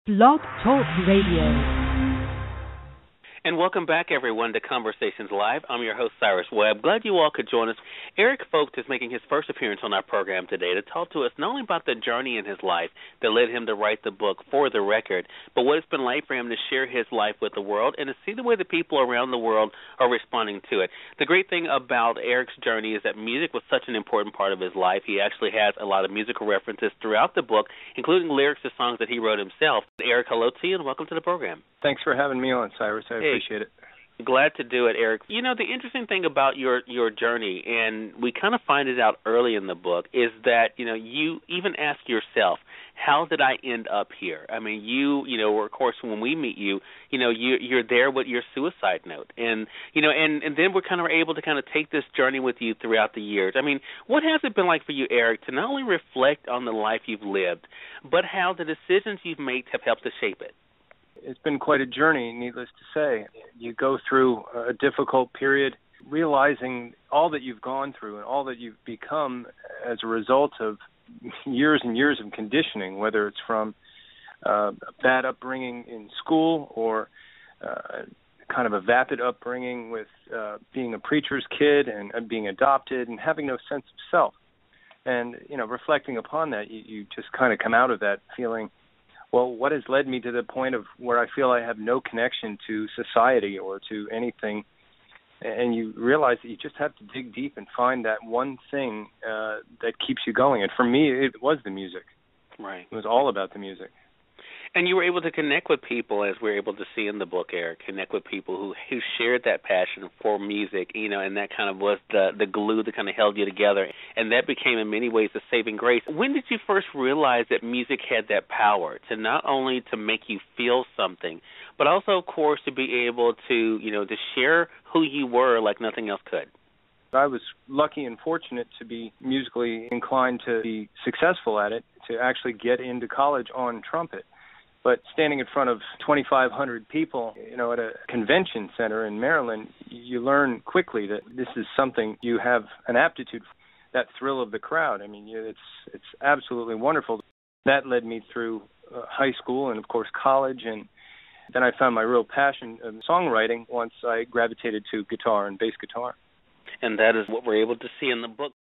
Blog Talk Radio. And welcome back, everyone, to Conversations Live. I'm your host, Cyrus Webb. Glad you all could join us. Eric Focht is making his first appearance on our program today to talk to us not only about the journey in his life that led him to write the book For the Record, but what it's been like for him to share his life with the world and to see the way the people around the world are responding to it. The great thing about Eric's journey is that music was such an important part of his life. He actually has a lot of musical references throughout the book, including lyrics to songs that he wrote himself. Eric, hello to you, and welcome to the program. Thanks for having me on, Cyrus. I appreciate it. Glad to do it, Eric. You know, the interesting thing about your journey, and we kind of find it out early in the book, is that, you even ask yourself, how did I end up here? I mean, of course, when we meet you, you're there with your suicide note. And then we're kind of able to kind of take this journey with you throughout the years. I mean, what has it been like for you, Eric, to not only reflect on the life you've lived, but how the decisions you've made have helped to shape it? It's been quite a journey, needless to say. You go through a difficult period, realizing all that you've gone through and all that you've become as a result of years and years of conditioning, whether it's from a bad upbringing in school or kind of a vapid upbringing with being a preacher's kid and being adopted and having no sense of self. And, reflecting upon that, you just kind of come out of that feeling, well, what has led me to the point of where I feel I have no connection to society or to anything? And you realize that you just have to dig deep and find that one thing that keeps you going. And for me, it was the music. Right. It was all about the music. And you were able to connect with people, as we're able to see in the book, Eric, connect with people who shared that passion for music, and that kind of was the glue that kind of held you together. And that became, in many ways, a saving grace. When did you first realize that music had that power to not only to make you feel something, but also, of course, to be able to, to share who you were like nothing else could? I was lucky and fortunate to be musically inclined to be successful at it, to actually get into college on trumpet. But standing in front of 2,500 people, at a convention center in Maryland, you learn quickly that this is something you have an aptitude for, that thrill of the crowd. I mean, it's absolutely wonderful. That led me through high school and, of course, college. And then I found my real passion of songwriting once I gravitated to guitar and bass guitar. And that is what we're able to see in the book.